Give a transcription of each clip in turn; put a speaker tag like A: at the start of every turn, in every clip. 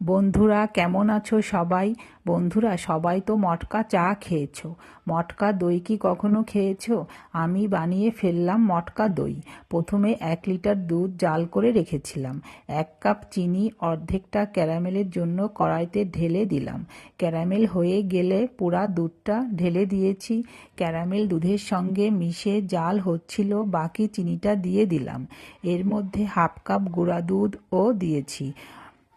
A: বন্ধুরা কেমন আছো সবাই? বন্ধুরা সবাই তো মটকা চা খেয়েছো। মটকা দই কি কখনো খেয়েছো? আমি বানিয়ে ফেললাম মটকা দই। প্রথমে 1 লিটার দুধ জাল করে রেখেছিলাম। 1 কাপ চিনি অর্ধেকটা ক্যারামেলের জন্য কড়াইতে ঢেলে দিলাম। ক্যারামেল হয়ে গেলে পুরা দুধটা ঢেলে দিয়েছি। ক্যারামেল দুধের সঙ্গে মিশে জাল হচ্ছিল, বাকি চিনিটা দিয়ে দিলাম। এর মধ্যে 1/2 কাপ গুঁড়া দুধও দিয়েছি।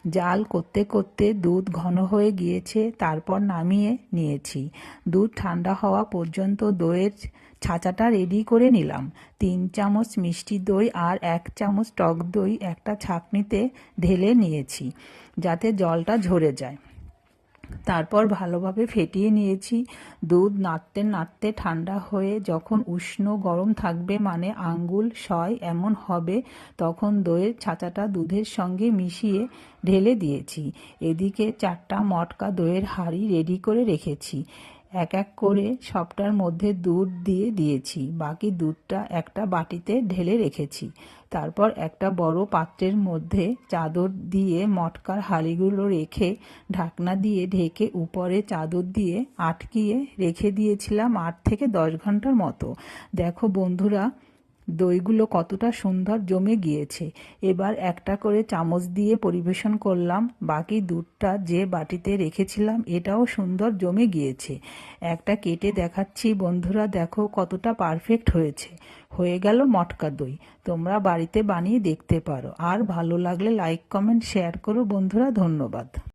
A: জাল করতে করতে দুধ ঘন হয়ে গিয়েছে, তারপর নামিয়ে নিয়েছি। দুধ ঠান্ডা হওয়া পর্যন্ত দইয়ের ছাঁচাটা রেডি করে নিলাম। 3 চামচ মিষ্টি দই আর 1 চামচ টক দই একটা ছাঁকনিতে ঢেলে নিয়েছি, যাতে জলটা ঝরে যায়। তারপর ভালোভাবে ফেটিয়ে নিয়েছি। দুধ নাড়তে নাড়তে ঠান্ডা হয়ে যখন উষ্ণ গরম থাকবে, মানে আঙ্গুল সয় এমন হবে, তখন দইয়ের ছাঁচাটা দুধের সঙ্গে মিশিয়ে ঢেলে দিয়েছি। এদিকে 4টা মটকা দইয়ের হাঁড়ি রেডি করে রেখেছি। এক এক করে সবটার মধ্যে দুধ দিয়ে দিয়েছি। বাকি দুধটা একটা বাটিতে ঢেলে রেখেছি। তারপর একটা বড় পাত্রের মধ্যে চাদর দিয়ে মটকার হাঁড়িগুলো রেখে ঢাকনা দিয়ে ঢেকে উপরে চাদর দিয়ে আটকিয়ে রেখে দিয়েছিলাম 8 থেকে 10 ঘন্টার মতো। দেখো বন্ধুরা, দইগুলো কতটা সুন্দর জমে গিয়েছে। এবার একটা করে চামচ দিয়ে পরিবেশন করলাম। বাকি দুধটা যে বাটিতে রেখেছিলাম এটাও সুন্দর জমে গিয়েছে। একটা কেটে দেখাচ্ছি বন্ধুরা, দেখো কতটা পারফেক্ট হয়েছে। হয়ে গেল মটকা দই। তোমরা বাড়িতে বানিয়ে দেখতে পারো। আর ভালো লাগলে লাইক কমেন্ট শেয়ার করো বন্ধুরা। ধন্যবাদ।